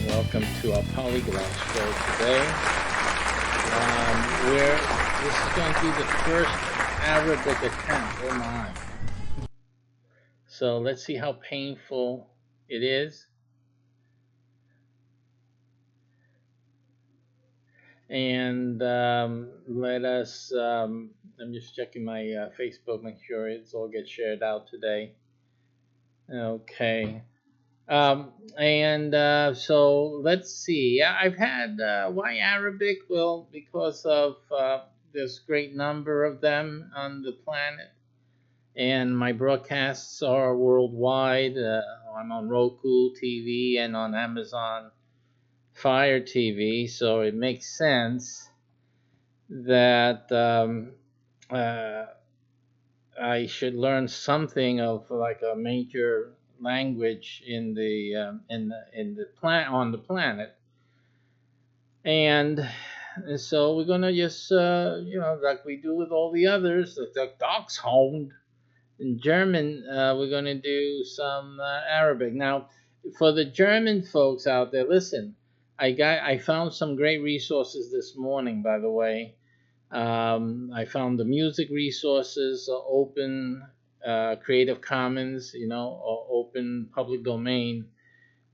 Welcome to our Polyglot show today. This is going to be the first Arabic attempt. Oh my! So let's see how painful it is. And let us. I'm just checking my Facebook, make sure it's all gets shared out today. Okay. So let's see. I've had why Arabic? Well, because of this great number of them on the planet, and my broadcasts are worldwide. I'm on Roku TV and on Amazon Fire TV, so it makes sense that I should learn something of like a major language in the on the planet, and so we're gonna just like we do with all the others, the Dachshund in German. We're gonna do some Arabic now. For the German folks out there, listen. I found some great resources this morning, by the way. I found the music resources open, Creative Commons, or open public domain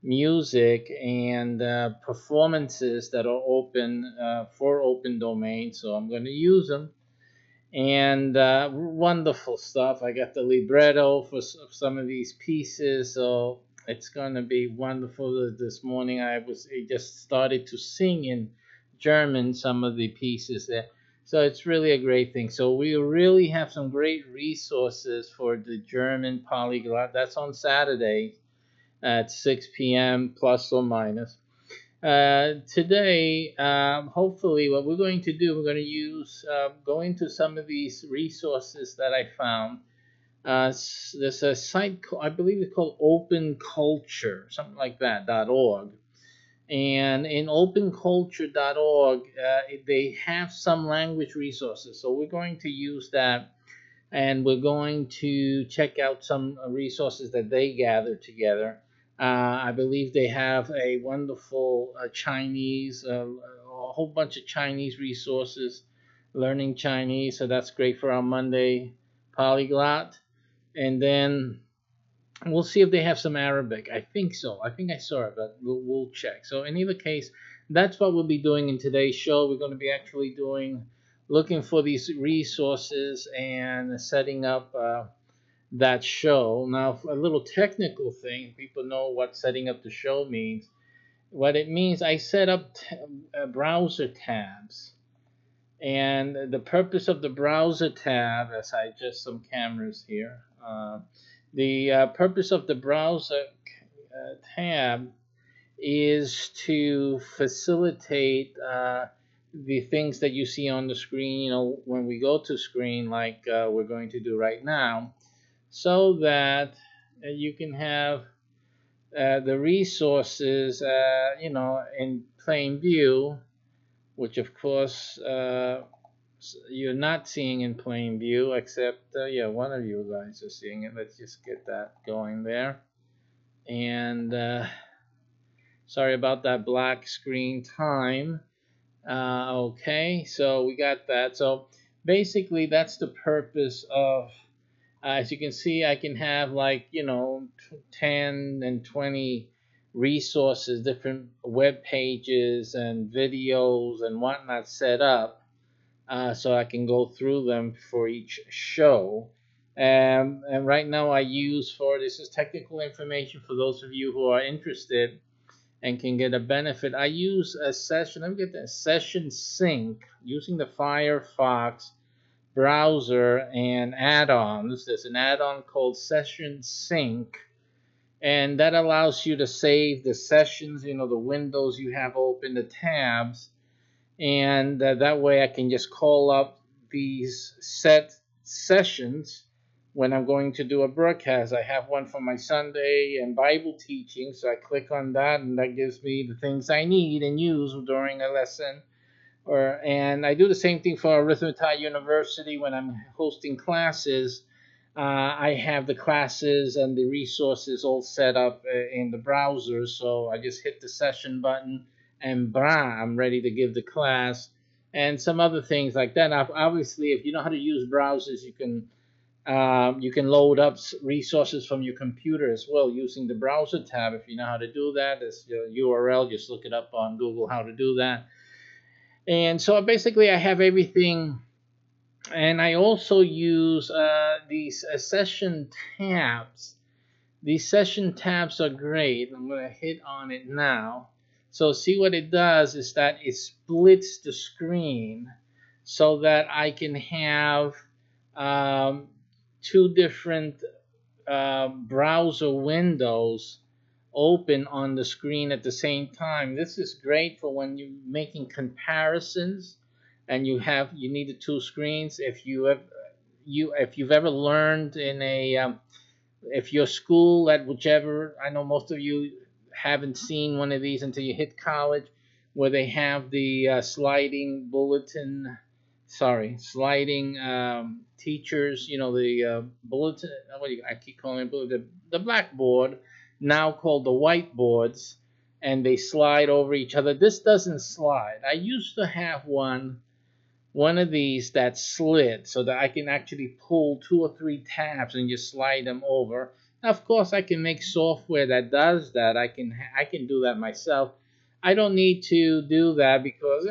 music, and performances that are open for open domain. So I'm going to use them. And wonderful stuff. I got the libretto for some of these pieces, so it's going to be wonderful. This morning I just started to sing in German some of the pieces there. So it's really a great thing. So we really have some great resources for the German polyglot. That's on Saturday at 6 p.m. plus or minus. Today, hopefully, what we're going to do, we're going to use, go into some of these resources that I found. There's a site, I believe it's called Open Culture, something like that, .org. And in openculture.org, they have some language resources. So we're going to use that, and we're going to check out some resources that they gather together. I believe they have a wonderful Chinese, a whole bunch of Chinese resources, learning Chinese. So that's great for our Monday polyglot. And then we'll see if they have some Arabic. I think so. I think I saw it, but we'll check. So in either case, that's what we'll be doing in today's show. We're going to be actually looking for these resources and setting up that show. Now, a little technical thing, people know what setting up the show means. What it means, I set up browser tabs. And the purpose of the browser tab, as I adjust some cameras here, the purpose of the browser tab is to facilitate the things that you see on the screen, when we go to screen, like we're going to do right now, so that you can have the resources, in plain view, which of course you're not seeing in plain view, except yeah, one of you guys are seeing it. Let's just get that going there. And sorry about that black screen time. Okay, so we got that. So basically, that's the purpose of. As you can see, I can have like 10 and 20 resources, different web pages and videos and whatnot set up, so I can go through them for each show. And right now I use for this is technical information for those of you who are interested and can get a benefit. I use a session. Let me get that session sync using the Firefox browser and add-ons. There's an add-on called Session Sync, and that allows you to save the sessions, the windows you have open, the tabs, and that way I can just call up these set sessions when I'm going to do a broadcast. I have one for my Sunday and Bible teaching, so I click on that, and that gives me the things I need and use during a lesson. And I do the same thing for Arithmetic University when I'm hosting classes. I have the classes and the resources all set up in the browser, so I just hit the session button and brah, I'm ready to give the class. And some other things like that. Now, obviously, if you know how to use browsers, you can load up resources from your computer as well using the browser tab. If you know how to do that, there's your URL. Just look it up on Google how to do that. And so basically, I have everything, and I also use these session tabs. These session tabs are great. I'm going to hit on it now. So see what it does is that it splits the screen so that I can have two different browser windows open on the screen at the same time. This is great for when you're making comparisons and you need the two screens. If you've ever learned in a if your school at whichever, I know most of you haven't seen one of these until you hit college, where they have the sliding bulletin, sliding teachers, the bulletin, I keep calling it bulletin, the blackboard, now called the whiteboards, and they slide over each other. This doesn't slide. I used to have one of these that slid so that I can actually pull 2 or 3 tabs and just slide them over. Now, of course, I can make software that does that. I can do that myself. I don't need to do that because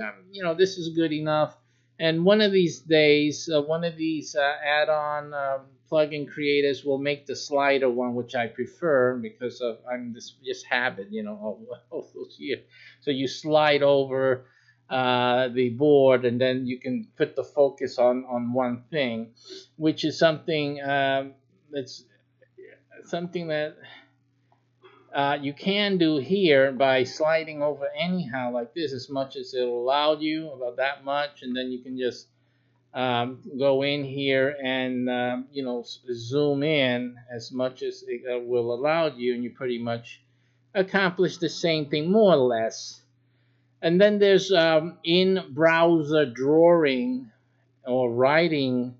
this is good enough. And one of these days, one of these add-on plugin creators will make the slider one, which I prefer because I'm this just habit, all those years. So you slide over the board, and then you can put the focus on one thing, which is something that's something that you can do here by sliding over anyhow like this, as much as it'll allow you, about that much, and then you can just go in here and zoom in as much as it will allow you, and you pretty much accomplish the same thing more or less. And then there's in-browser drawing or writing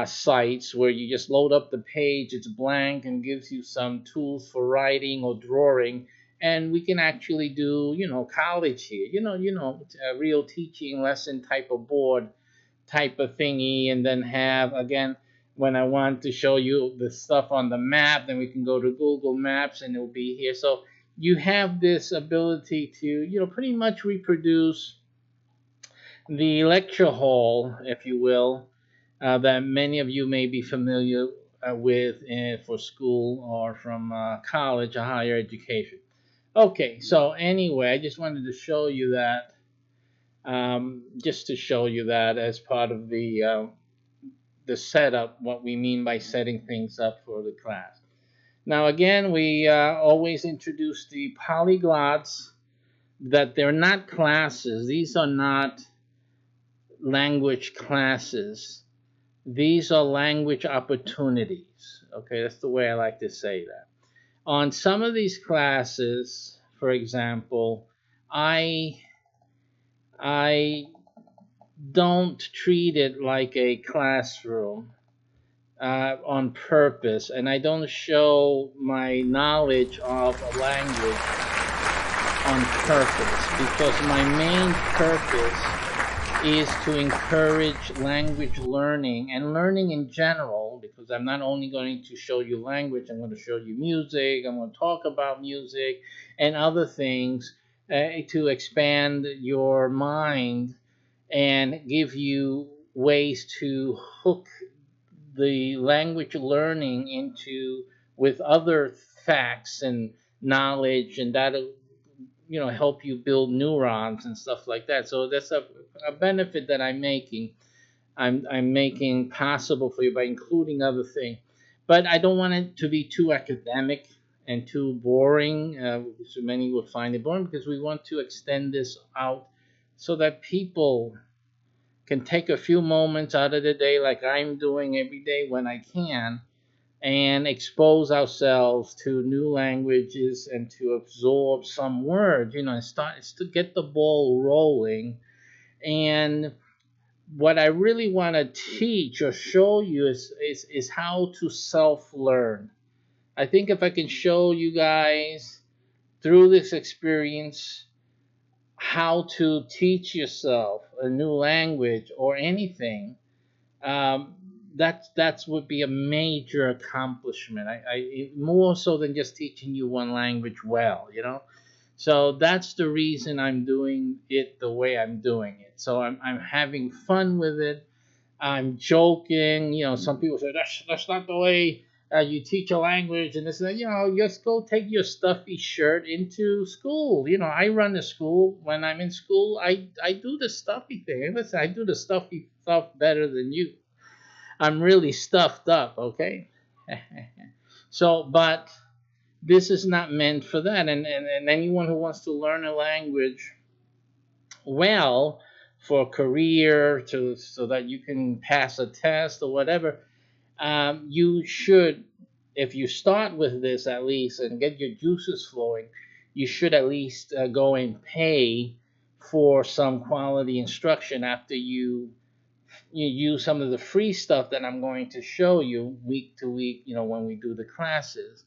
sites where you just load up the page, it's blank, and gives you some tools for writing or drawing. And we can actually do, college here, a real teaching lesson type of board type of thingy, and then have, again, when I want to show you the stuff on the map, then we can go to Google Maps and it'll be here. So you have this ability to, pretty much reproduce the lecture hall, if you will, that many of you may be familiar with for school or from college or higher education. Okay, so anyway, I just wanted to show you that, just to show you that as part of the setup, what we mean by setting things up for the class. Now, again, we always introduce the polyglots, that they're not classes. These are not language classes. These are language opportunities. Okay, that's the way I like to say that. On some of these classes, for example, I don't treat it like a classroom on purpose, and I don't show my knowledge of a language on purpose, because my main purpose is to encourage language learning and learning in general, because I'm not only going to show you language, I'm going to show you music, I'm going to talk about music and other things to expand your mind and give you ways to hook the language learning into with other facts and knowledge, and that'll help you build neurons and stuff like that. So that's a benefit that I'm making possible for you by including other things. But I don't want it to be too academic and too boring. So many would find it boring, because we want to extend this out so that people can take a few moments out of the day, like I'm doing every day when I can, and expose ourselves to new languages and to absorb some words, and start it's to get the ball rolling. And what I really want to teach or show you is how to self-learn. I think if I can show you guys through this experience how to teach yourself a new language or anything, um, that's would be a major accomplishment. More so than just teaching you one language well. So that's the reason I'm doing it the way I'm doing it. So I'm having fun with it. I'm joking. Some people say that's not the way you teach a language, and this and that. Just go take your stuffy shirt into school. I run the school. When I'm in school, I do the stuffy thing. And listen, I do the stuffy stuff better than you. I'm really stuffed up, okay? So, but this is not meant for that. And anyone who wants to learn a language well for a career, so that you can pass a test or whatever, you should, if you start with this at least and get your juices flowing, you should at least go and pay for some quality instruction after you use some of the free stuff that I'm going to show you week to week, when we do the classes.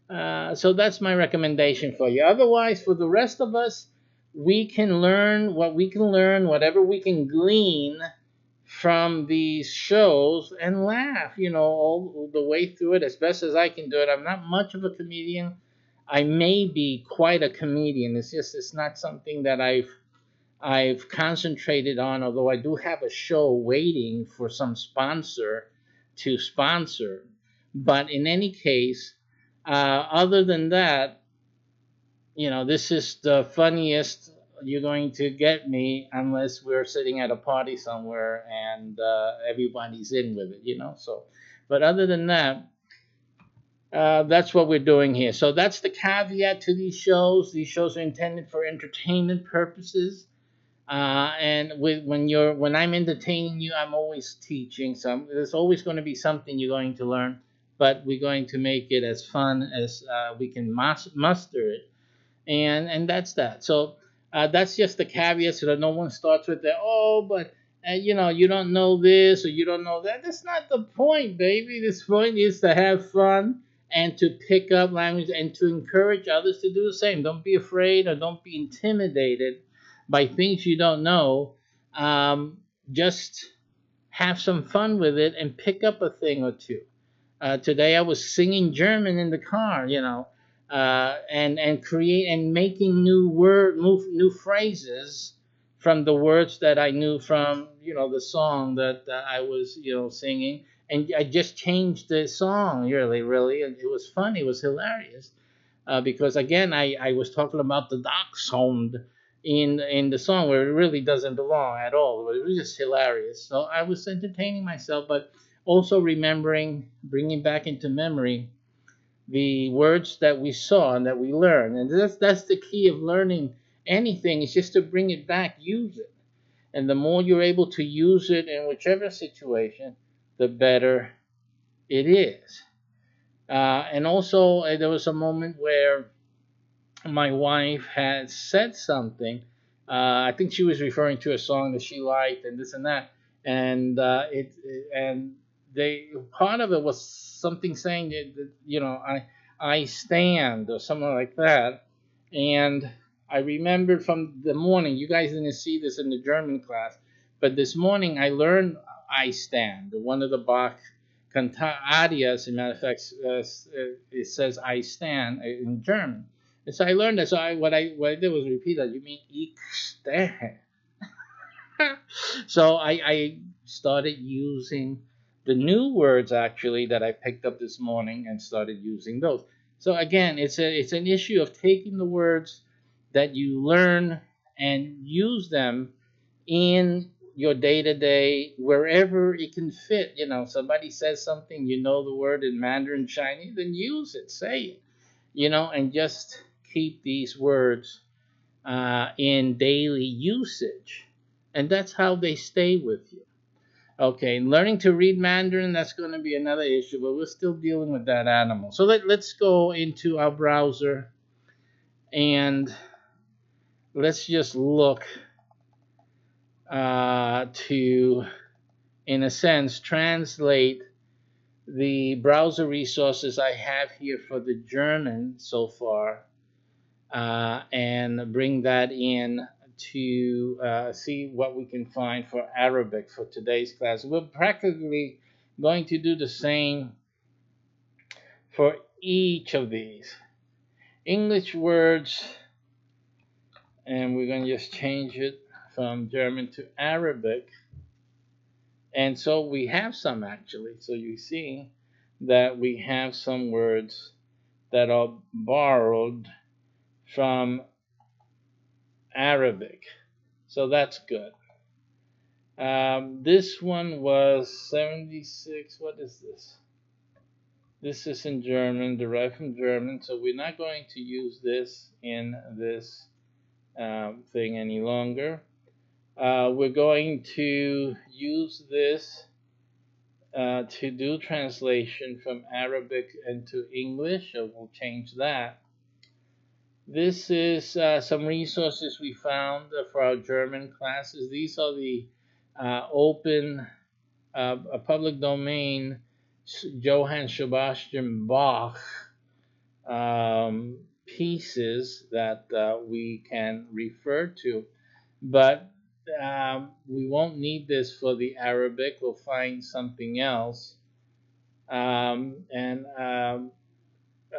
So that's my recommendation for you. Otherwise, for the rest of us, we can learn what we can learn, whatever we can glean from these shows, and laugh, all the way through it as best as I can do it. I'm not much of a comedian. I may be quite a comedian. It's not something that I've concentrated on, although I do have a show waiting for some sponsor to sponsor. But in any case, other than that, this is the funniest you're going to get me, unless we're sitting at a party somewhere and everybody's in with it. So, but other than that, that's what we're doing here. So that's the caveat to these shows. These shows are intended for entertainment purposes. And when I'm entertaining you, I'm always teaching. So there's always going to be something you're going to learn, but we're going to make it as fun as we can muster it, and that's that. So that's just the caveat, so that no one starts with the but you don't know this or you don't know that. That's not the point, baby. This point is to have fun and to pick up language and to encourage others to do the same. Don't be afraid or don't be intimidated by things you don't know. Just have some fun with it and pick up a thing or two. Today I was singing German in the car, and create and making new phrases from the words that I knew from the song that I was singing, and I just changed the song really, and it was fun, it was hilarious, because again I was talking about the dachshund in the song where it really doesn't belong at all, but it was just hilarious. So I was entertaining myself, but also bringing back into memory the words that we saw and that we learned. And that's the key of learning anything, is just to bring it back, use it. And the more you're able to use it in whichever situation, the better it is. And also, there was a moment where my wife had said something, I think she was referring to a song that she liked and this and that, and and they part of it was something saying that, I stand or something like that, and I remembered from the morning. You guys didn't see this in the German class, but this morning I learned I stand. One of the Bach canta arias, as a matter of fact, it says I stand in German. And so I learned that. So what I did was repeat that. You mean ich stehe. So I started using the new words actually that I picked up this morning and started using those. So again, it's an issue of taking the words that you learn and use them in your day to day wherever it can fit. Somebody says something, the word in Mandarin Chinese, then use it, say it, and just keep these words in daily usage. And that's how they stay with you. Okay, learning to read Mandarin, that's going to be another issue, but we're still dealing with that animal. So let's go into our browser and let's just look to, in a sense, translate the browser resources I have here for the German so far, and bring that in to see what we can find for Arabic for today's class. We're practically going to do the same for each of these English words, and we're going to just change it from German to Arabic. And so we have some actually. So you see that we have some words that are borrowed from Arabic. So that's good. This one was 76. What is this? This is in German, derived from German. So we're not going to use this in this thing any longer. We're going to use this to do translation from Arabic into English. So we'll change that. This is some resources we found for our German classes. These are the open, public domain Johann Sebastian Bach pieces that we can refer to. But we won't need this for the Arabic. We'll find something else. And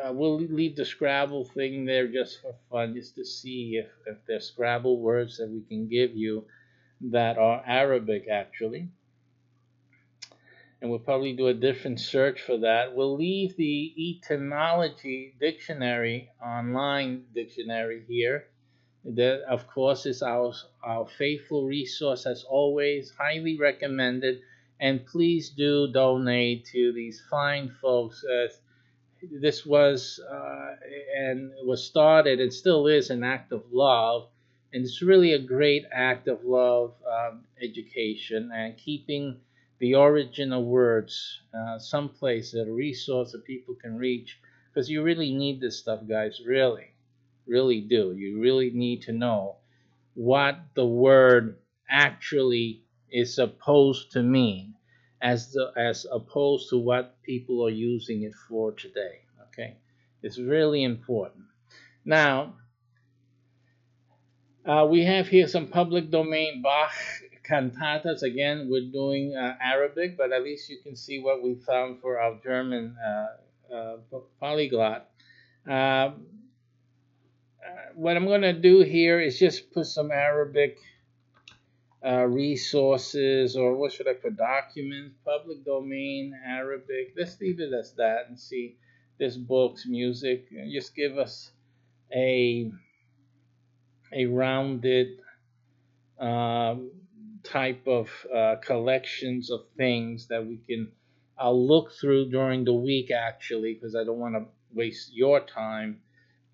we'll leave the Scrabble thing there just for fun, just to see if there's Scrabble words that we can give you that are Arabic actually. And we'll probably do a different search for that. We'll leave the etymology dictionary, online dictionary here. That, of course, is our faithful resource as always, highly recommended. And please do donate to these fine folks. This was and it was started, it still is an act of love, and it's really a great act of love, education and keeping the original words someplace, a resource that people can reach, because you really need this stuff, guys. Really do. You really need to know what the word actually is supposed to mean, as opposed to what people are using it for today. Okay, it's really important. Now, we have here some public domain Bach cantatas. Again, we're doing Arabic, but at least you can see what we found for our German polyglot. What I'm going to do here is just put some Arabic resources, or what should I put, documents, public domain, Arabic. Let's leave it as that and see. This books, music, just give us a rounded type of collections of things that we can look through during the week actually, because I don't want to waste your time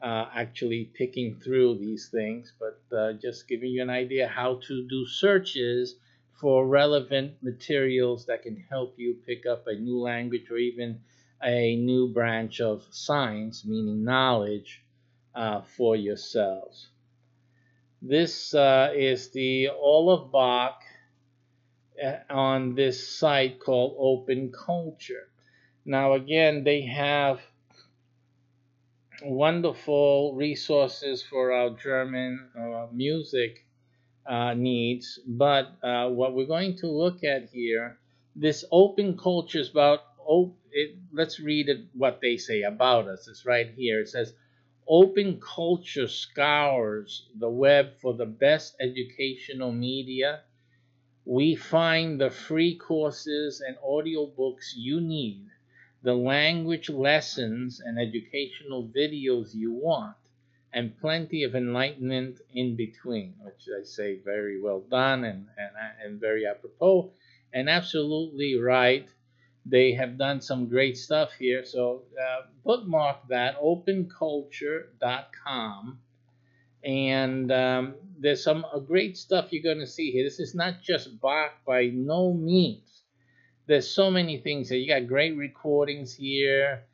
actually picking through these things, but just giving you an idea how to do searches for relevant materials that can help you pick up a new language or even a new branch of science, meaning knowledge, for yourselves. This is the Olive Bach on this site called Open Culture. Now, again, they have wonderful resources for our German music needs. But what we're going to look at here, this open culture is about, let's read it, what they say about us. It's right here. It says, open culture scours the web for the best educational media. We find the free courses and audiobooks you need, the language lessons and educational videos you want, and plenty of enlightenment in between, which I say very well done and very apropos and absolutely right. They have done some great stuff here. So bookmark that, openculture.com. And there's some great stuff you're going to see here. This is not just Bach by no means. There's so many things here. You got great recordings here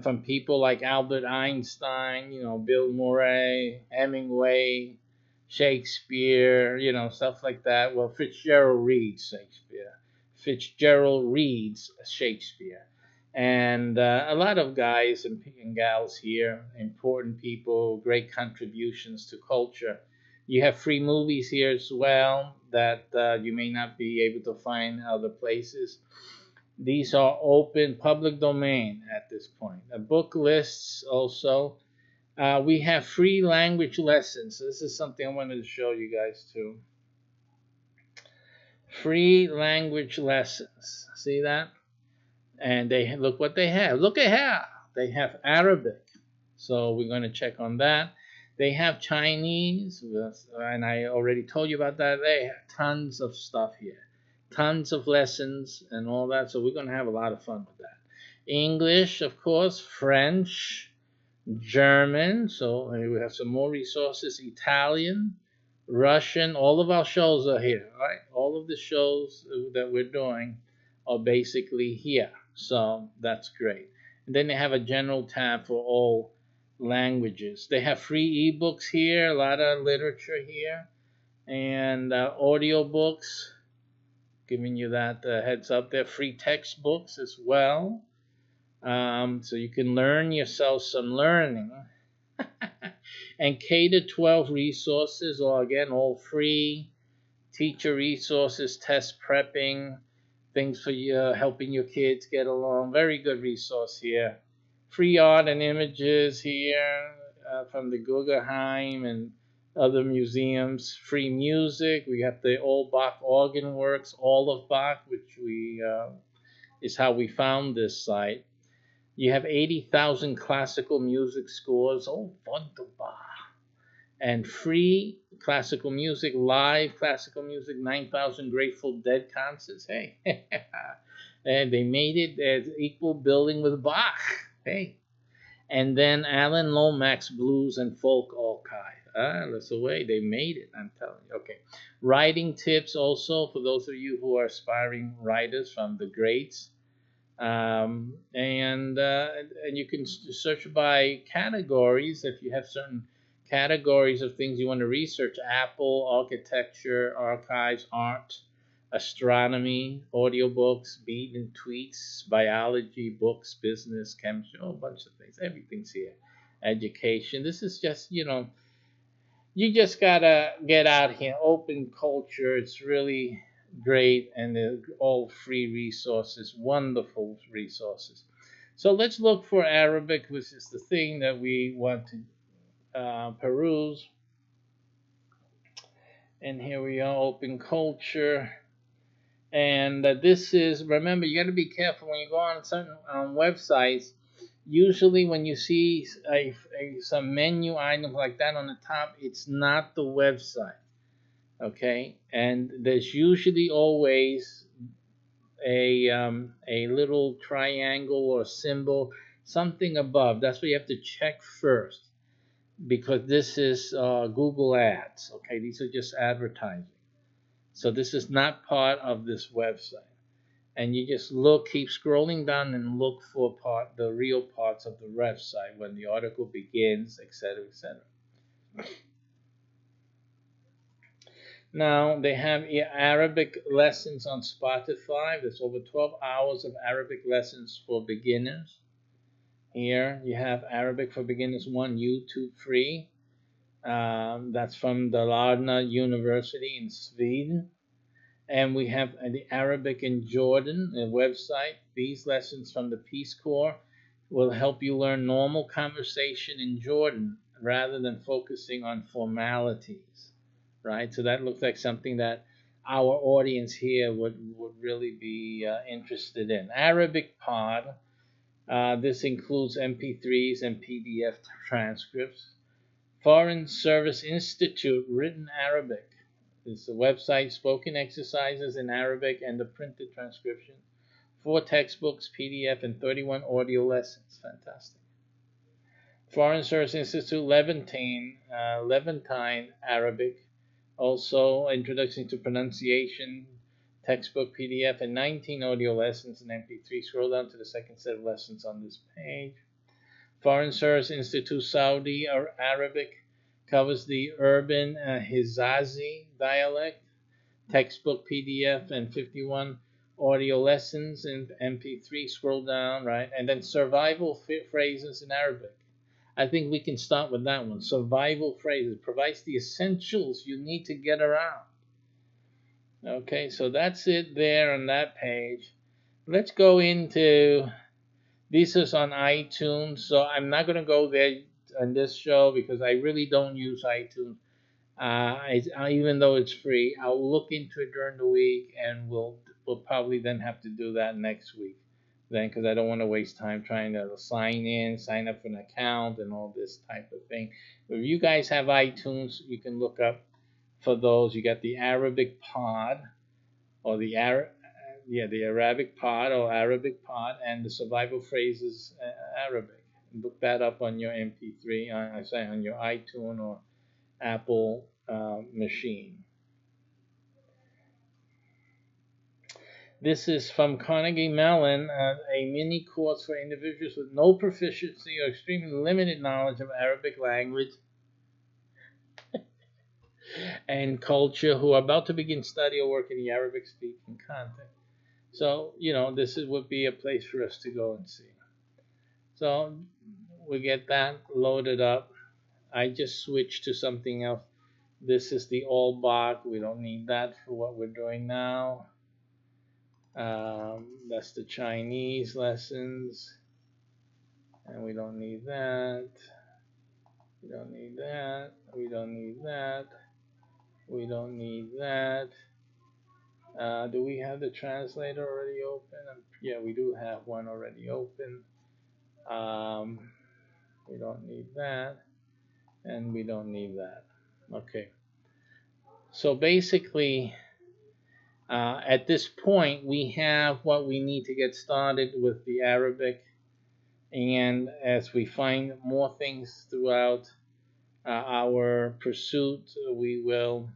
from people like Albert Einstein, Bill Murray, Hemingway, Shakespeare, stuff like that. Well, Fitzgerald reads Shakespeare. Fitzgerald reads Shakespeare. And a lot of guys and gals here, important people, great contributions to culture. You have free movies here as well that you may not be able to find other places. These are open public domain at this point. Book lists also. We have free language lessons. This is something I wanted to show you guys too. Free language lessons. See that? And they look what they have. Look at here. They have Arabic. So we're going to check on that. They have Chinese, and I already told you about that. They have tons of stuff here. Tons of lessons and all that. So we're going to have a lot of fun with that. English, of course, French, German. So we have some more resources. Italian, Russian. All of our shows are here, right? All of the shows that we're doing are basically here. So that's great. And then they have a general tab for all languages. They have free ebooks here, a lot of literature here, and audiobooks, giving you that heads up there. Free textbooks as well. So you can learn yourself some learning. And K-12 resources, or again, all free. Teacher resources, test prepping, things for you, helping your kids get along. Very good resource here. Free art and images here from the Guggenheim and other museums. Free music. We have the old Bach organ works, all of Bach, which is how we found this site. You have 80,000 classical music scores. Oh, wunderbar. And free classical music, live classical music, 9,000 Grateful Dead concerts. Hey, and they made it as equal billing with Bach. Hey, and then Alan Lomax Blues and Folk Archive. That's the way they made it. I'm telling you. Okay, writing tips also for those of you who are aspiring writers from the greats. And you can search by categories if you have certain categories of things you want to research: Apple, architecture, archives, art, astronomy, audiobooks, beat and tweets, biology, books, business, chemistry, a bunch of things. Everything's here. Education. This is just, you just gotta get out here. Open culture. It's really great, and they're all free resources, wonderful resources. So let's look for Arabic, which is the thing that we want to peruse. And here we are, open culture. And this is, remember, you got to be careful when you go on certain websites. Usually when you see some menu items like that on the top, it's not the website. Okay, and there's usually always a little triangle or symbol, something above. That's what you have to check first, because this is Google Ads. Okay, these are just advertising. So this is not part of this website. And you just look, keep scrolling down and look for the real parts of the website when the article begins, etc., etc. Now they have Arabic lessons on Spotify. There's over 12 hours of Arabic lessons for beginners. Here you have Arabic for Beginners 1 YouTube free. That's from the Dalarna University in Sweden. And we have the Arabic in Jordan, a website. These lessons from the Peace Corps will help you learn normal conversation in Jordan rather than focusing on formalities, right? So that looks like something that our audience here would really be interested in. Arabic Pod, this includes MP3s and PDF transcripts. Foreign Service Institute, written Arabic. It's the website, spoken exercises in Arabic and the printed transcription. 4 textbooks, PDF, and 31 audio lessons. Fantastic. Foreign Service Institute, Levantine Arabic. Also, Introduction to Pronunciation, textbook, PDF, and 19 audio lessons in MP3. Scroll down to the second set of lessons on this page. Foreign Service Institute, Saudi Arabic, covers the urban Hijazi dialect, textbook, PDF, and 51 audio lessons in MP3. Scroll down, right? And then survival phrases in Arabic. I think we can start with that one. Survival phrases provides the essentials you need to get around. Okay, so that's it there on that page. Let's go into, this is on iTunes, so I'm not going to go there on this show because I really don't use iTunes. Even though it's free, I'll look into it during the week, and we'll probably then have to do that next week. Then, because I don't want to waste time trying to sign up for an account, and all this type of thing. If you guys have iTunes, you can look up for those. You got the Arabic Pod, or the Arabic Pod or Arabic Pod, and the Survival Phrases Arabic. Look that up on your MP3, on your iTunes or Apple machine. This is from Carnegie Mellon, a mini course for individuals with no proficiency or extremely limited knowledge of Arabic language and culture who are about to begin study or work in the Arabic speaking context. So, this would be a place for us to go and see. So we get that loaded up. I just switched to something else. This is the all box. We don't need that for what we're doing now. That's the Chinese lessons. And we don't need that. We don't need that. We don't need that. We don't need that. Do we have the translator already open? Yeah, we do have one already open. We don't need that. And we don't need that. Okay. So basically, at this point, we have what we need to get started with the Arabic. And as we find more things throughout our pursuit, we will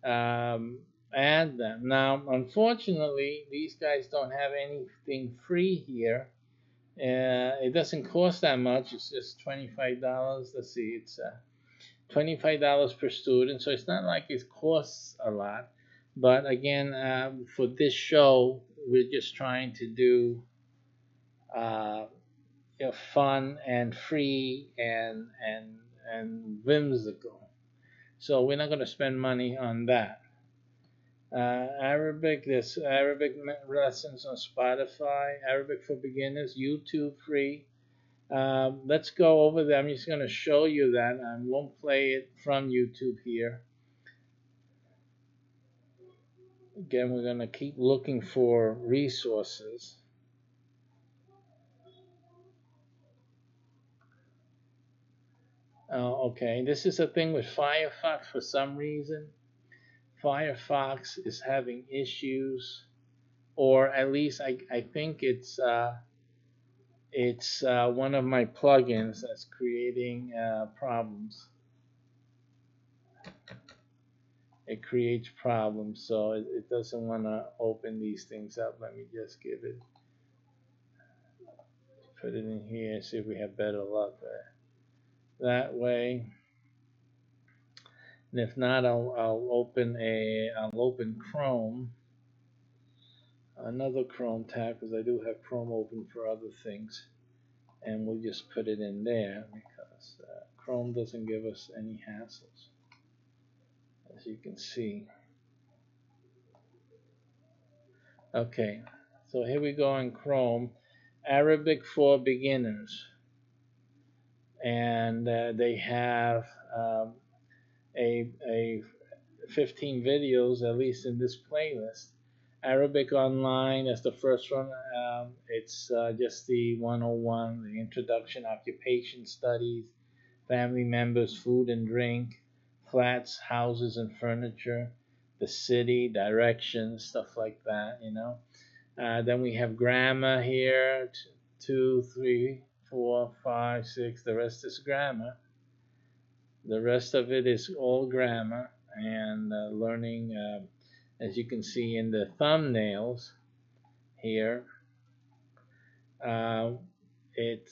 add them. Now, unfortunately, these guys don't have anything free here. It doesn't cost that much. It's just $25. Let's see, it's $25 per student, so it's not like it costs a lot. But again, for this show, we're just trying to do fun and free and whimsical. So we're not going to spend money on that. Arabic, there's Arabic lessons on Spotify, Arabic for Beginners, YouTube free. Let's go over there. I'm just going to show you that. I won't play it from YouTube here. Again, we're going to keep looking for resources. Okay, this is a thing with Firefox for some reason. Firefox is having issues, or at least I think it's one of my plugins that's creating problems. It creates problems, so it doesn't want to open these things up. Let me just put it in here, see if we have better luck there. That way. And if not, I'll open Chrome, another Chrome tab, because I do have Chrome open for other things, and we'll just put it in there because Chrome doesn't give us any hassles, as you can see. Okay, so here we go in Chrome, Arabic for beginners, and they have a 15 videos, at least in this playlist. Arabic Online is the first one. It's just the 101, the introduction, occupation studies, family members, food and drink, flats, houses and furniture, the city, directions, stuff like that, you know. Then we have grammar here, 2, 3, 4, 5, 6. The rest is grammar. The rest of it is all grammar and learning, as you can see in the thumbnails here. It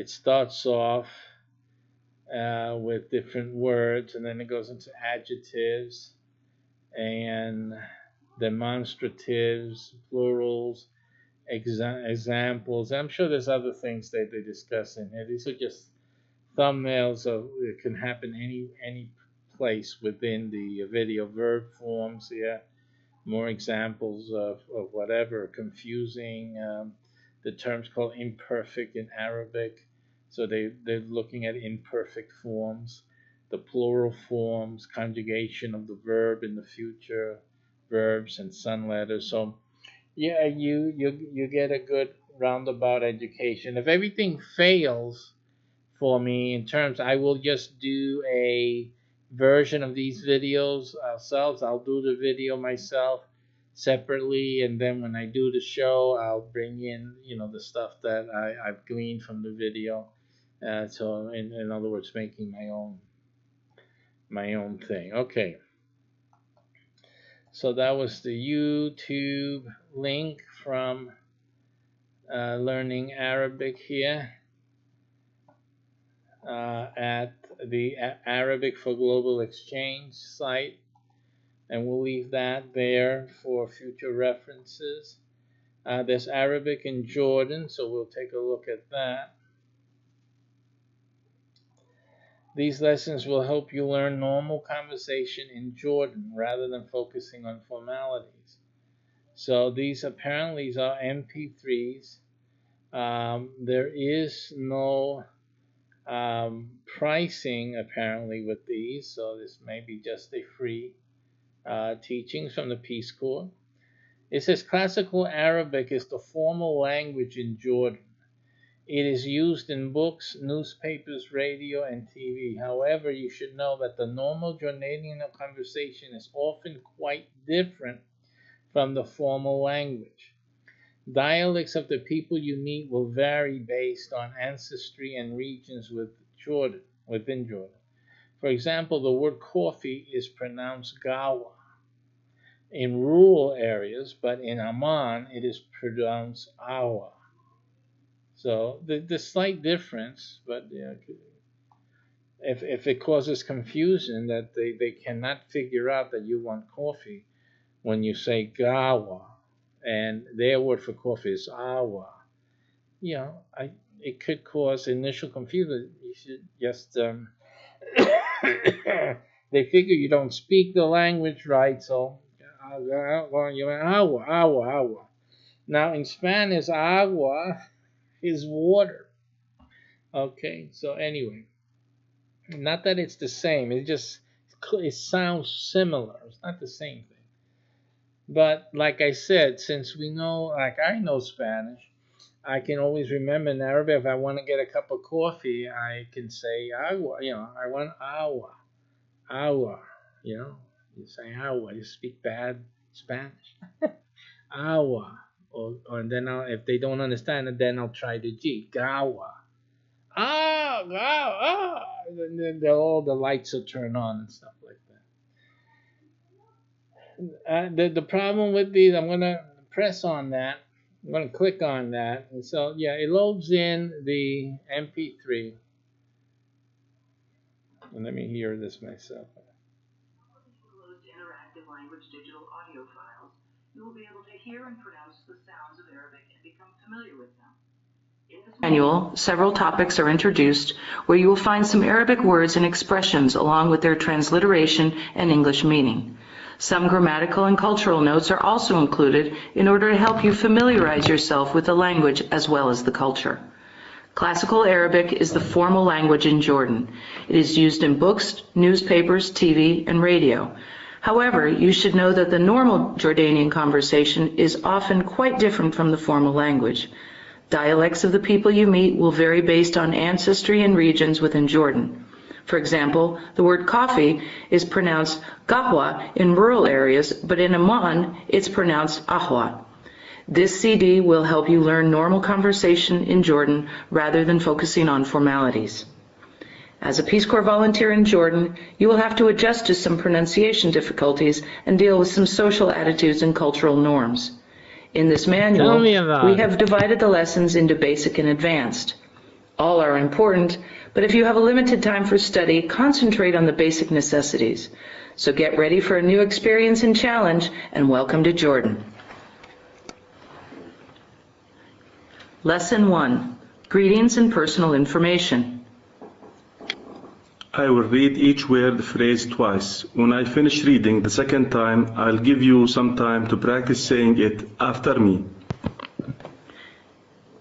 starts off with different words, and then it goes into adjectives and demonstratives, plurals, examples. I'm sure there's other things that they discuss in here. These are just thumbnails of it can happen any place within the video. Verb forms here, more examples of whatever confusing. The terms called imperfect in Arabic, so they're looking at imperfect forms, the plural forms, conjugation of the verb in the future, verbs and sun letters. So yeah, you get a good roundabout education. If everything fails for me in terms, I will just do a version of these videos ourselves. I'll do the video myself separately, and then when I do the show, I'll bring in, you know, the stuff that I've gleaned from the video. So in other words, making my own thing. Okay, so that was the YouTube link from Learning Arabic here. At the Arabic for Global Exchange site, and we'll leave that there for future references. There's Arabic in Jordan, so we'll take a look at that. These lessons will help you learn normal conversation in Jordan rather than focusing on formalities. So these apparently are MP3s. There is no pricing apparently with these, so this may be just a free teachings from the Peace Corps. It says classical Arabic is the formal language in Jordan. It is used in books, newspapers, radio, and TV. However, you should know that the normal Jordanian conversation is often quite different from the formal language. Dialects of the people you meet will vary based on ancestry and regions within Jordan. For example, the word coffee is pronounced gawa in rural areas, but in Amman it is pronounced awa. So the slight difference, but if it causes confusion that they cannot figure out that you want coffee when you say gawa, and their word for coffee is awa, it could cause initial confusion. You should just they figure you don't speak the language right, so you agua. Now in Spanish, agua is water. Okay, so anyway, not that it's the same. It sounds similar. It's not the same thing. But like I said, since we know, like I know Spanish, I can always remember in Arabic, if I want to get a cup of coffee, I can say agua. I want agua. Agua. You say agua. You speak bad Spanish. Agua. And then if they don't understand it, then I'll try the G. Gawa. Gawa. And then all the lights will turn on and stuff like that. The problem with these, I'm going to press on that. I'm going to click on that. And so, yeah, it loads in the MP3. And let me hear this myself. Interactive language digital audio files, you will be able to hear and pronounce the sounds of Arabic and become familiar with them. In this manual, several topics are introduced where you will find some Arabic words and expressions along with their transliteration and English meaning. Some grammatical and cultural notes are also included in order to help you familiarize yourself with the language as well as the culture. Classical Arabic is the formal language in Jordan. It is used in books, newspapers, TV, and radio. However, you should know that the normal Jordanian conversation is often quite different from the formal language. Dialects of the people you meet will vary based on ancestry and regions within Jordan. For example, the word coffee is pronounced qahwa in rural areas, but in Amman, it's pronounced ahwa. This CD will help you learn normal conversation in Jordan rather than focusing on formalities. As a Peace Corps volunteer in Jordan, you will have to adjust to some pronunciation difficulties and deal with some social attitudes and cultural norms. In this manual, we have divided the lessons into basic and advanced. All are important, but if you have a limited time for study, concentrate on the basic necessities. So get ready for a new experience and challenge, and welcome to Jordan. Lesson 1. Greetings and personal information. I will read each word phrase twice. When I finish reading the second time, I'll give you some time to practice saying it after me.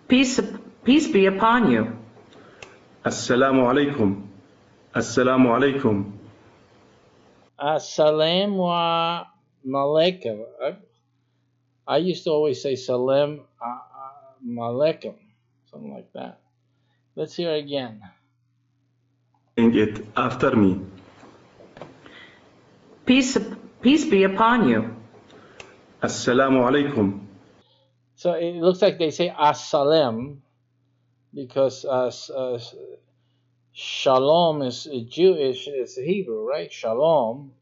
Peace be upon you. Assalamu alaikum. Assalamu alaikum. Assalamu alaikum. I used to always say salam alaikum, something like that. Let's hear it again. Saying it after me. Peace be upon you. Assalamu alaikum. So it looks like they say as-salam because shalom is Jewish, it's Hebrew, right? Shalom.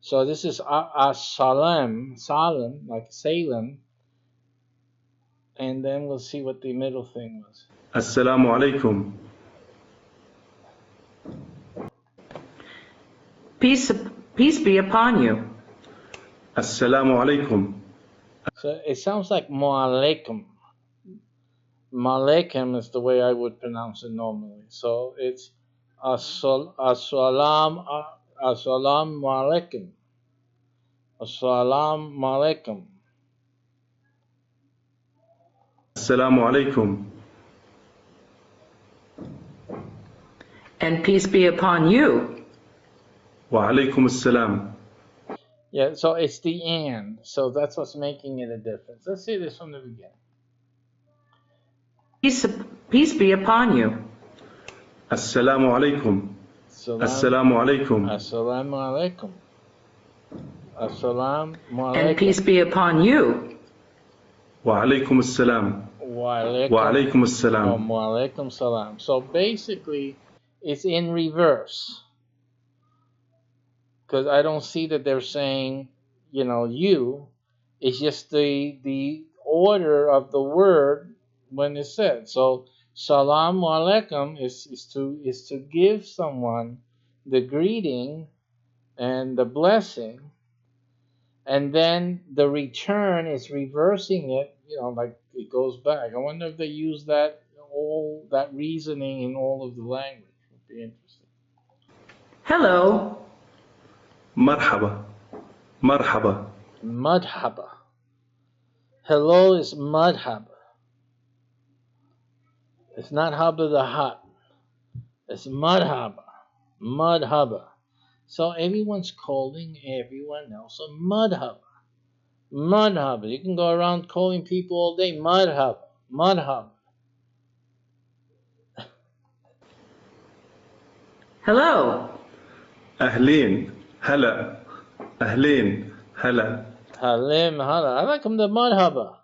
So this is as-salam, salam, like Salem. And then we'll see what the middle thing was. Assalamu alaikum. Peace be upon you. Assalamu alaikum. So it sounds like mu'alaikum. Malaikum is the way I would pronounce it normally. So it's as-salam alaikum. As-salam alaikum. Assalamu alaikum. And peace be upon you. Wa alaikum assalam. Yeah, so it's the and. So that's what's making it a difference. Let's see this from the beginning. Peace be upon you. Assalamu alaikum. Assalamu alaikum. Assalamu alaikum. Assalamu alaikum. And peace be upon you. Wa alaikum assalam. Wa alaikum assalam. Wa alaikum salam. So basically, it's in reverse. Because I don't see that they're saying, you. It's just the order of the word when it's said. So, salam alaikum is to give someone the greeting and the blessing, and then the return is reversing it, like it goes back. I wonder if they use that reasoning in all of the language. It would be interesting. Hello. Marhaba. Marhaba. Madhaba. Hello is madhaba. It's not haba the hot. It's madhaba. Madhaba. So everyone's calling everyone else a madhaba. Madhaba. You can go around calling people all day madhaba. Madhaba. Hello. Ahleen. Hala. Ahleen. Hala. Halim hala. I like them the madhaba.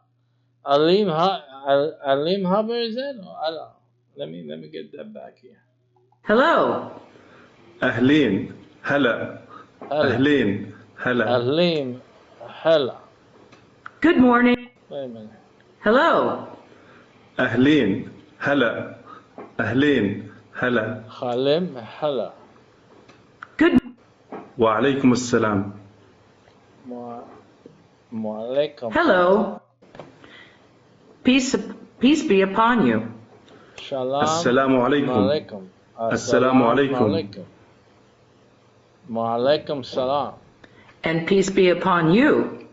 Alim haba is that? I don't know. Let me get that back here. Hello. Ahleen. Hala. Ahleen. Hala. Ahlim hala. Good morning. Wait a minute. Hello. Ahleen. Hala. Ahleen. Hala. Halim hala. وعليكم السلام. Mualaikum. Hello. Peace be upon you. Shalom. السلام عليكم. Mualaikum. السلام عليكم. Mualaikum salam. And peace be upon you.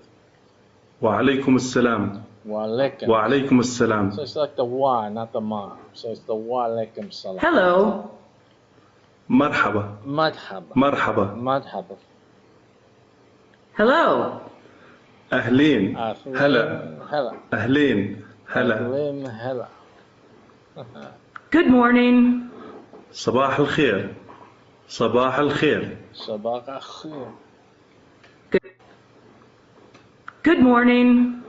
وعليكم السلام. Walaikum. وعليكم السلام. So it's like the wa, not the ma. So it's the walaikum salam. Hello. مرحبا. Madhaba. مرحبا. Madhaba. Hello. أهلين. هلا. Hela. أهلين. هلا. Hela. Good morning. صباح الخير. صباح الخير. Sabah akhir. Good morning.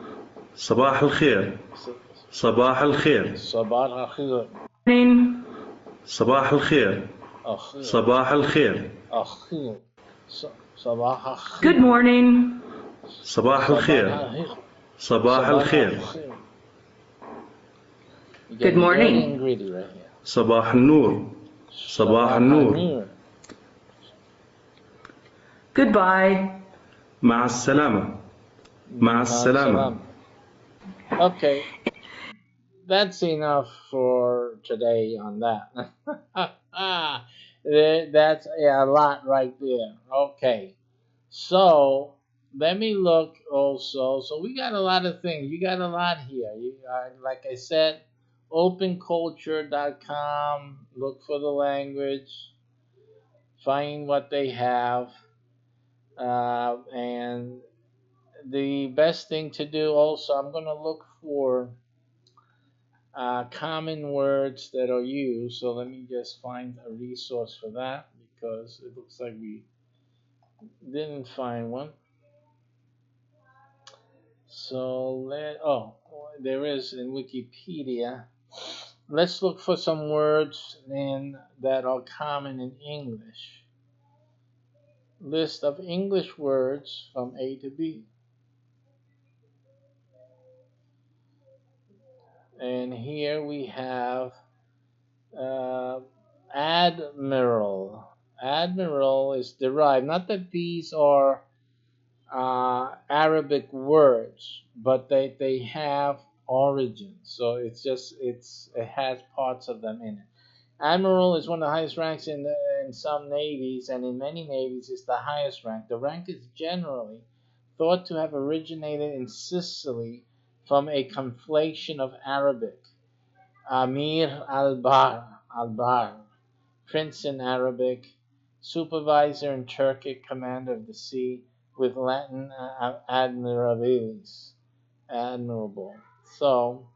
صباح الخير. صباح الخير. Sabah akhir. Morning. صباح الخير. Akhir. صباح الخير. Akhir. Sabah akhir. Good morning. صباح الخير. صباح الخير. Good morning. Greedy right here. صباح النور. صباح النور. Goodbye. مع السلامة. مع السلامة. Okay. That's enough for today on that. That's a lot right there. Okay. So let me look also. So we got a lot of things. You got a lot here. Like I said, openculture.com. Look for the language. Find what they have. And the best thing to do also, I'm going to look for common words that are used. So let me just find a resource for that because it looks like we didn't find one. So there is in Wikipedia. Let's look for some words that are common in English. List of English words from A to B. And here we have Admiral. Admiral is derived, not that these are Arabic words, but they have origins. So it has parts of them in it. Admiral is one of the highest ranks in some navies, and in many navies it's the highest rank. The rank is generally thought to have originated in Sicily from a conflation of Arabic. Amir al-Bahr, Prince in Arabic, supervisor in Turkic, commander of the sea, with Latin admirabilis, admirable. So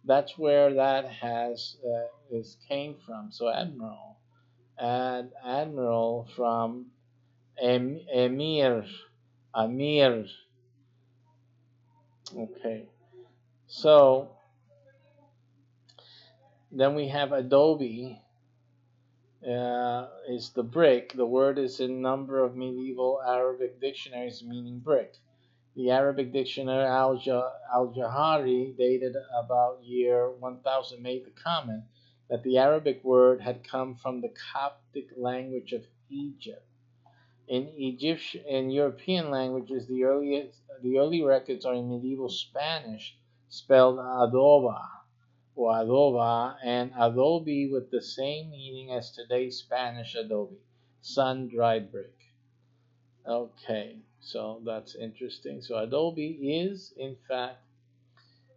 that's where that came from. So admiral from emir. Okay. So then we have Adobe. Is the brick. The word is in a number of medieval Arabic dictionaries meaning brick. The Arabic dictionary Al-Jahari, dated about year 1000, made the comment that the Arabic word had come from the Coptic language of Egypt. In European languages, the early records are in medieval Spanish, spelled adoba or adoba, and adobe with the same meaning as today's Spanish adobe, sun-dried brick. Okay, so that's interesting. So adobe is, in fact,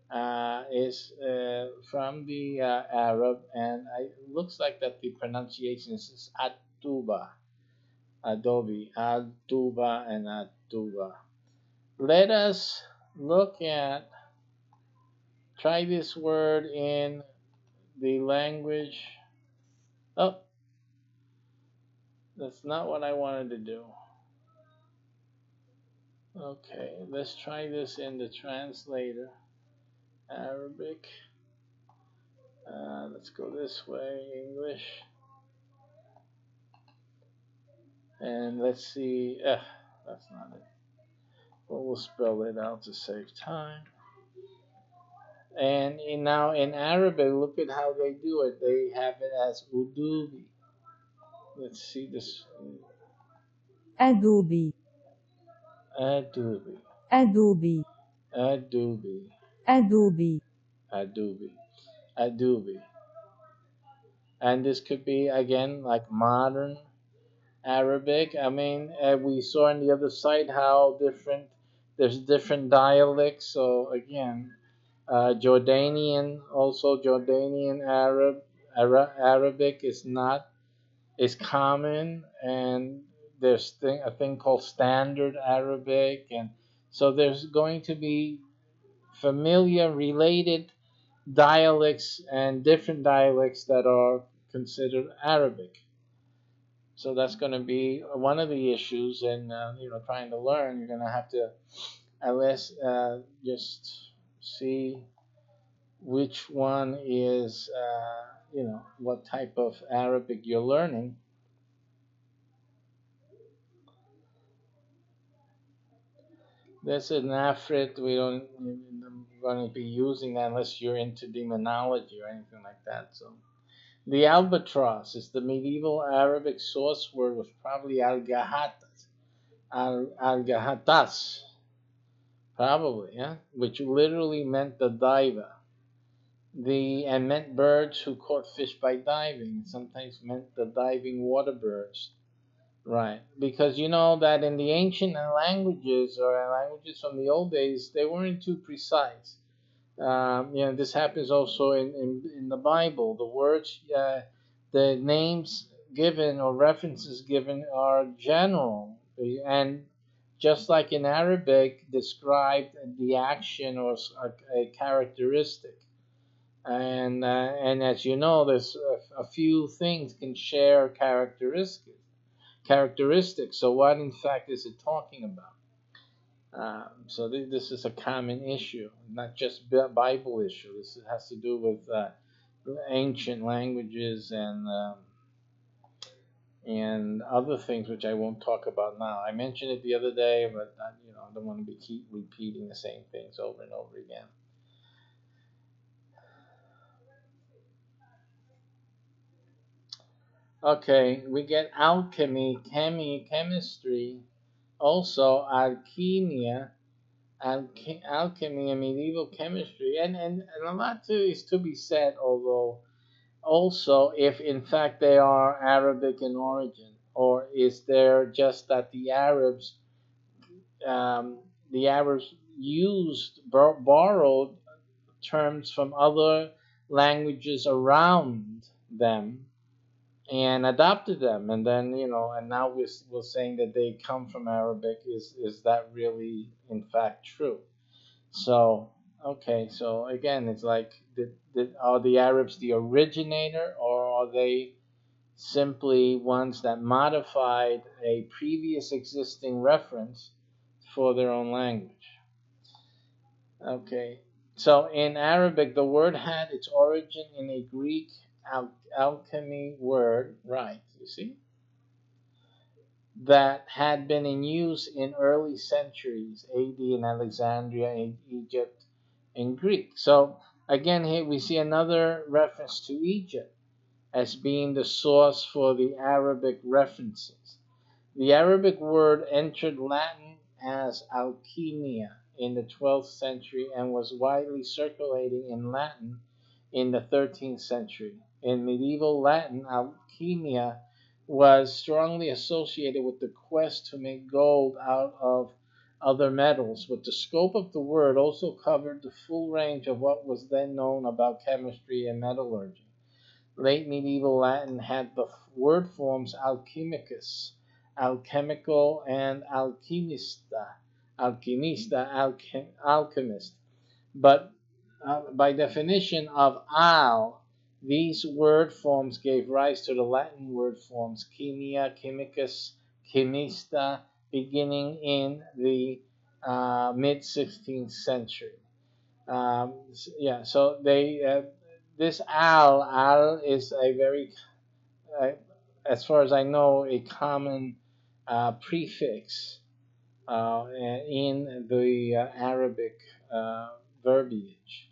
from the Arab, and it looks like that the pronunciation is atuba, adobe, atuba, and atuba. Let us try this word in the language. Oh, that's not what I wanted to do. Okay, let's try this in the translator. Arabic. Let's go this way, English. And let's see. That's not it. But we'll spell it out to save time. And now in Arabic, look at how they do it. They have it as udubi. Let's see this. Adobe. Adobe. Adobe. Adobe. Adobe. Adobe. Adobe. And this could be again like modern Arabic. I mean, we saw on the other side how there's different dialects. So again, Jordanian, also Jordanian Arabic is common, and there's a thing called Standard Arabic, and so there's going to be familiar related dialects and different dialects that are considered Arabic. So that's going to be one of the issues in trying to learn. You're going to have to at least just see which one is what type of Arabic you're learning. This is an Afrit. We don't going to be using that unless you're into demonology or anything like that. So the albatross is the medieval Arabic source word, was probably al-gahatas, al-gahatas, probably, yeah, which literally meant the diver. And meant birds who caught fish by diving. Sometimes meant the diving water birds. Right, because you know that in the ancient languages or languages from the old days, they weren't too precise. This happens also in the Bible. The words, the names given or references given are general, and just like in Arabic, describe the action or a characteristic. And as you know, there's a few things can share characteristics. So what in fact is it talking about? So this is a common issue, not just Bible issue. This has to do with ancient languages and other things which I won't talk about now. I mentioned it the other day, but I don't want to keep repeating the same things over and over again. Okay, we get alchemy, chemistry, also alchemia, alchemy and medieval chemistry, and a lot is to be said, although also if in fact they are Arabic in origin, or is there just that the Arabs used borrowed terms from other languages around them and adopted them, and then and now we're saying that they come from Arabic. Is that really in fact true? So okay, so again, it's like are the Arabs the originator, or are they simply ones that modified a previous existing reference for their own language? Okay, so in Arabic, the word had its origin in a Greek alchemy word, right? You see, that had been in use in early centuries AD in Alexandria, in Egypt, and Greek. So again, here we see another reference to Egypt as being the source for the Arabic references. The Arabic word entered Latin as alchemia in the 12th century and was widely circulating in Latin in the 13th century. In medieval Latin, alchemia was strongly associated with the quest to make gold out of other metals, but the scope of the word also covered the full range of what was then known about chemistry and metallurgy. Late medieval Latin had the word forms alchemicus, alchemical, and alchemist. But by definition of these word forms gave rise to the Latin word forms chemia, chemicus, chemista, beginning in the mid 16th century. So this al is a very, as far as I know, a common prefix in the Arabic verbiage.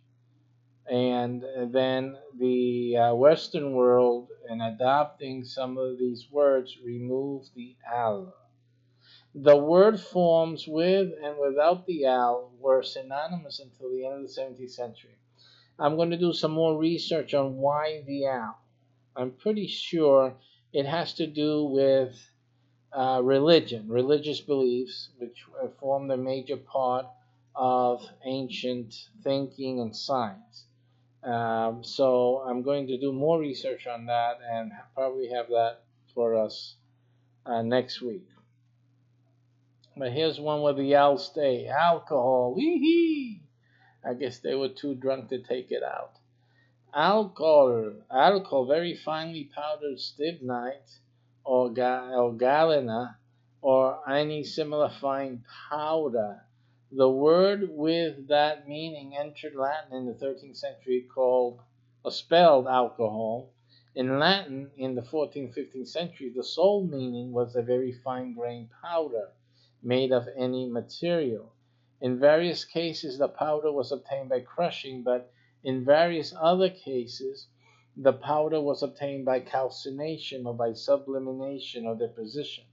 And then the Western world, in adopting some of these words, removed the al. The word forms with and without the al were synonymous until the end of the 17th century. I'm going to do some more research on why the al. I'm pretty sure it has to do with religion, religious beliefs, which formed a major part of ancient thinking and science. So I'm going to do more research on that and probably have that for us next week. But here's one where the al stay. Alcohol. Wee-hee. I guess they were too drunk to take it out. Alcohol, very finely powdered stibnite or galena or any similar fine powder. The word with that meaning entered Latin in the 13th century called or spelled alcohol. In Latin, in the 14th, 15th century, the sole meaning was a very fine-grained powder made of any material. In various cases, the powder was obtained by crushing, but in various other cases, the powder was obtained by calcination or by sublimation or deposition.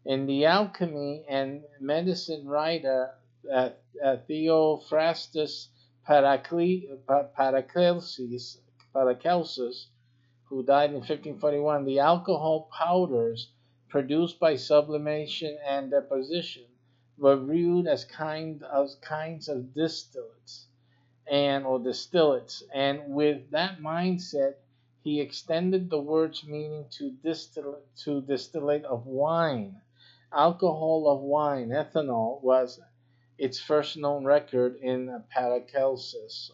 In the alchemy and medicine writer Theophrastus Paracelsus, who died in 1541, the alcohol powders produced by sublimation and deposition were viewed as kinds of distillates and with that mindset he extended the word's meaning to distillate of wine. Alcohol of wine, ethanol, was its first known record in Paracelsus.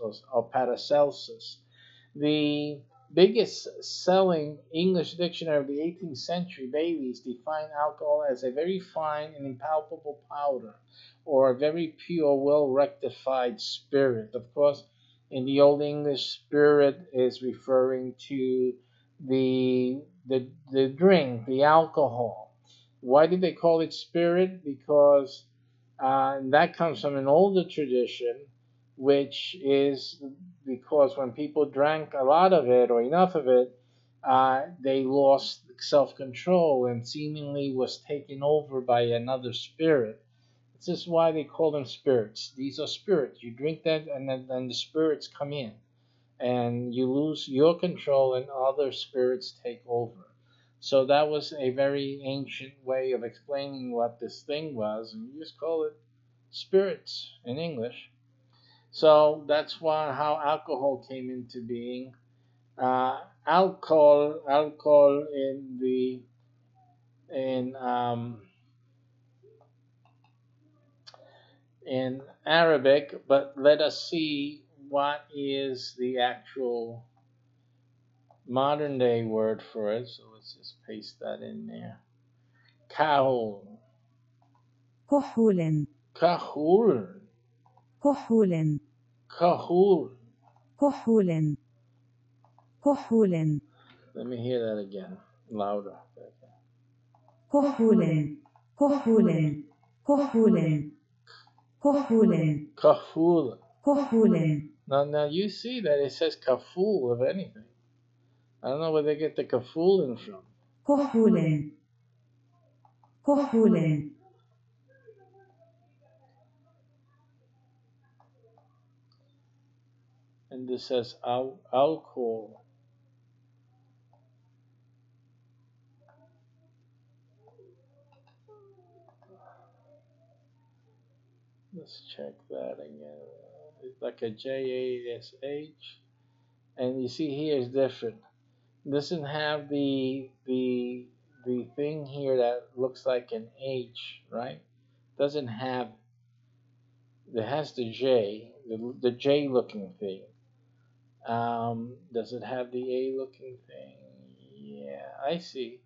The biggest selling English dictionary of the 18th century, Bailey's, defined alcohol as a very fine and impalpable powder or a very pure, well rectified spirit. Of course, in the Old English, spirit is referring to the drink, the alcohol. Why did they call it spirit? Because that comes from an older tradition, which is because when people drank a lot of it or enough of it, they lost self-control and seemingly was taken over by another spirit. This is why they call them spirits. These are spirits. You drink that, and then the spirits come in, and you lose your control, and other spirits take over. So that was a very ancient way of explaining what this thing was, and you just call it spirits in English. So that's how alcohol came into being. Alcohol in in Arabic, but let us see what is the actual modern day word for it. So let's just paste that in there. Kahul. كحول Kahul. كحول Kahul. كحول كحول Let me hear that again, louder. كحول كحول كحول كحول Kahul. كحول Now you see that it says kaful, if anything. I don't know where they get the kafulin from. كحول كحول And this says alcohol. Let's check that again. It's like a JASH. And you see here is different. It doesn't have the thing here that looks like an H, right? Doesn't have. It has the J, the J looking thing. Does it have the A looking thing? Yeah, I see.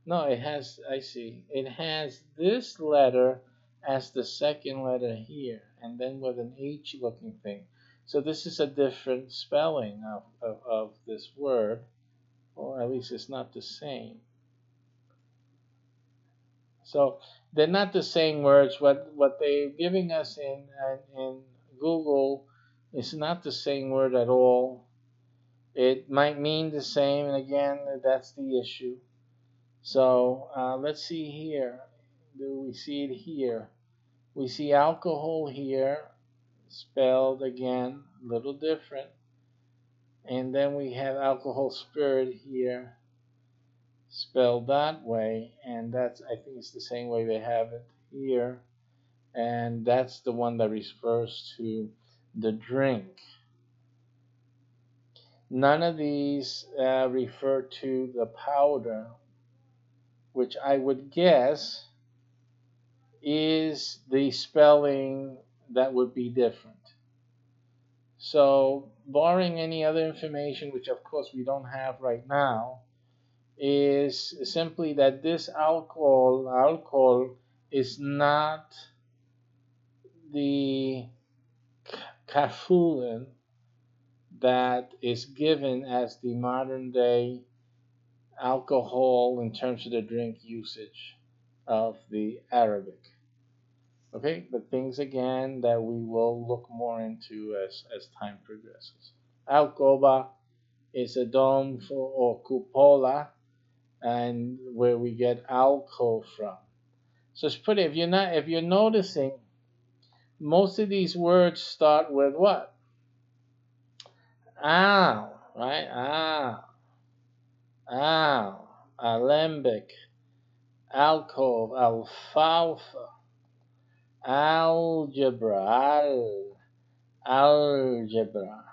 No, it has. I see. It has this letter as the second letter here, and then with an H looking thing. So this is a different spelling of this word, or at least it's not the same. So they're not the same words. What they're giving us in Google is not the same word at all. It might mean the same, and again, that's the issue. So let's see here. do we see it here? We see alcohol here, spelled again a little different. And then we have alcohol spirit here, spelled that way. And that's, I think it's the same way they have it here. And that's the one that refers to the drink. None of these refer to the powder, which I would guess is the spelling that would be different. So, barring any other information, which of course we don't have right now, is simply that this alcohol is not the kafulin that is given as the modern day alcohol in terms of the drink usage of the Arabic. Okay, but things again that we will look more into as time progresses. Alcoba is a dome for, or cupola, and where we get alcove from. So it's pretty. If you're noticing, most of these words start with what? Al, right? Al, alembic, alcove, alfalfa, algebra, algebra,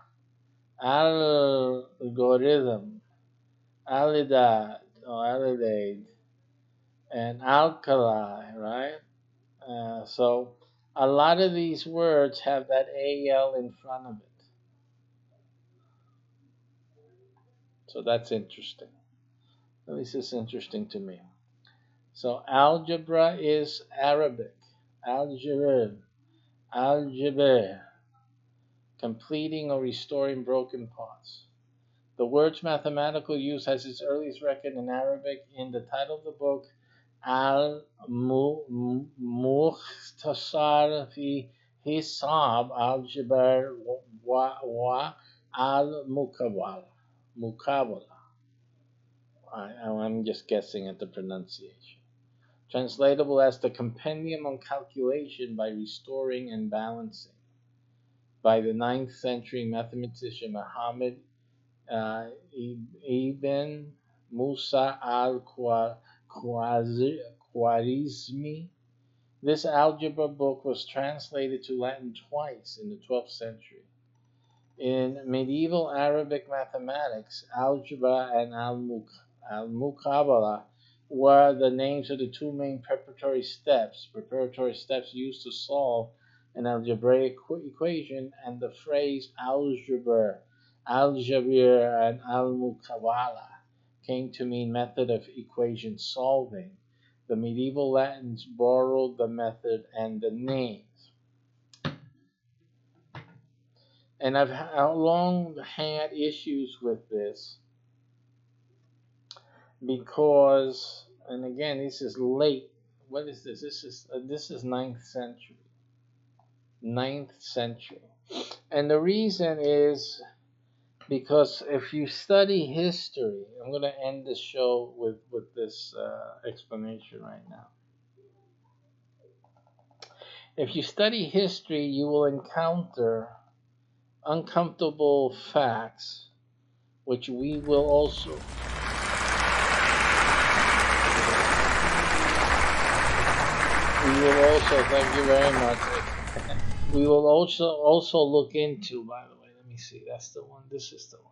algorithm, alidad or alidade, and alkali, right? So a lot of these words have that AL in front of it. So that's interesting. At least it's interesting to me. So algebra is Arabic. Algebra, algebra, completing or restoring broken parts. The word's mathematical use has its earliest record in Arabic in the title of the book, Al-Mukhtasar fi Hisab al-Jabr wa al-Mukawala. I'm just guessing at the pronunciation. Translatable as the Compendium on Calculation by Restoring and Balancing, by the 9th century mathematician Muhammad Ibn Musa al-Khwarizmi. This algebra book was translated to Latin twice in the 12th century. In medieval Arabic mathematics, algebra and al-Muqabala were the names of the two main preparatory steps used to solve an algebraic equation, and the phrase algebra, al-Jabir, and al-Muqabala came to mean method of equation solving. The medieval Latins borrowed the method and the names. And I've long had issues with this because, and again, this is late. What is this? This is 9th century. 9th century. And the reason is because if you study history, I'm going to end the show with this explanation right now. If you study history, you will encounter uncomfortable facts, which we will also thank you very much. We will also look into, by the way, let me see, that's the one, this is the one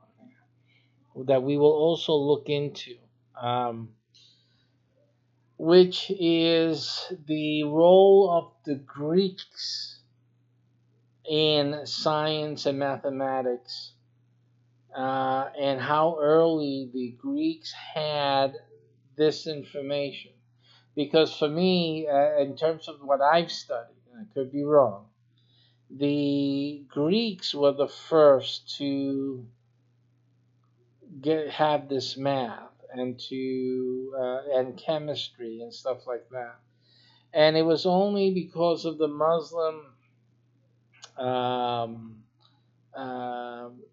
that we will also look into, which is the role of the Greeks in science and mathematics, and how early the Greeks had this information. Because for me, in terms of what I've studied, and I could be wrong, the Greeks were the first to have this math and and chemistry and stuff like that. And it was only because of the Muslim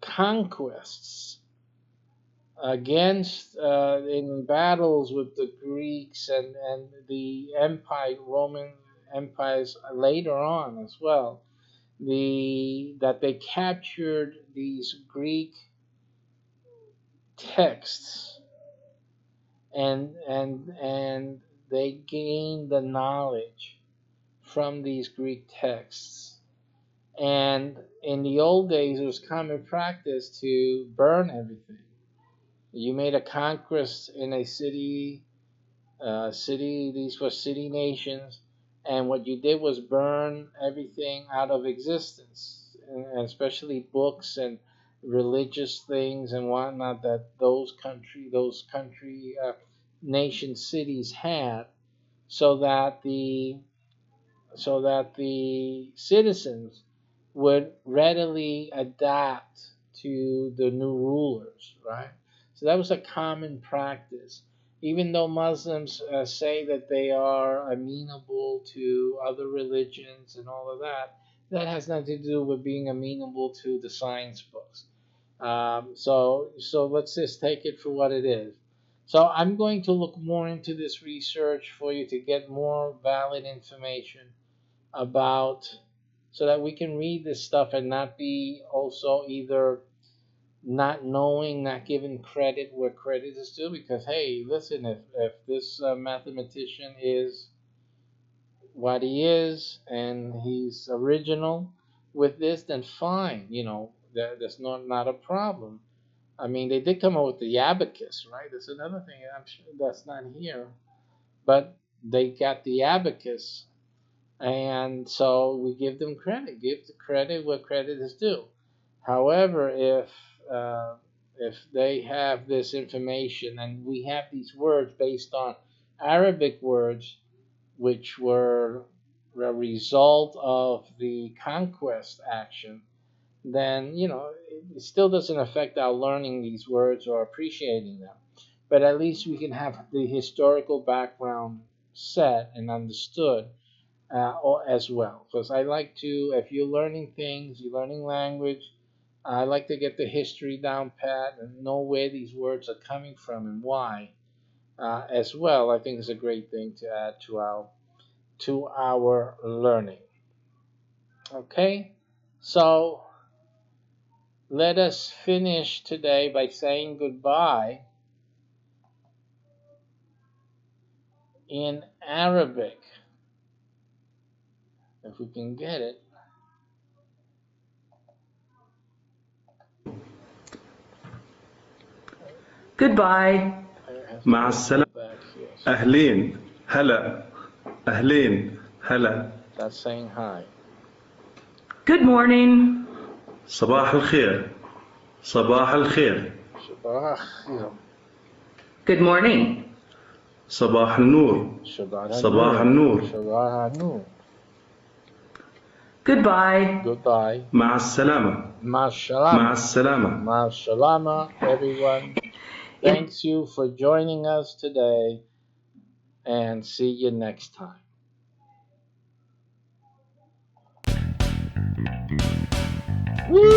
conquests against in battles with the Greeks and the Roman empires later on as well. That they captured these Greek texts and they gained the knowledge from these Greek texts. And in the old days, it was common practice to burn everything. You made a conquest in a city, these were city nations, and what you did was burn everything out of existence, and especially books and religious things and whatnot that those country nation cities had, so that the citizens would readily adapt to the new rulers, right? So that was a common practice. Even though Muslims say that they are amenable to other religions and all of that, that has nothing to do with being amenable to the science books. So let's just take it for what it is. So I'm going to look more into this research for you to get more valid information about, so that we can read this stuff and not be also either not knowing, not giving credit where credit is due. Because hey, listen, if this mathematician is what he is and he's original with this, then fine, that's not a problem. I mean, they did come up with the abacus, right? That's another thing. I'm sure that's not here, but they got the abacus. And so we give them credit. Give the credit where credit is due. However, if they have this information and we have these words based on Arabic words, which were a result of the conquest action, then it still doesn't affect our learning these words or appreciating them. But at least we can have the historical background set and understood as well. Because I like to, if you're learning things, you're learning language, I like to get the history down pat and know where these words are coming from and why as well. I think it's a great thing to add to our learning. Okay, so let us finish today by saying goodbye in Arabic, if we can get it. Goodbye. مع السلامة. أهلين هلا. أهلين هلا. That's saying hi. Good morning. صباح الخير. صباح الخير. Good morning. صباح النور. صباح النور. Goodbye. Goodbye. مع السلامة. مع السلامة. مع السلامة. مع السلامة, everyone. Thanks you for joining us today, and see you next time. Woo!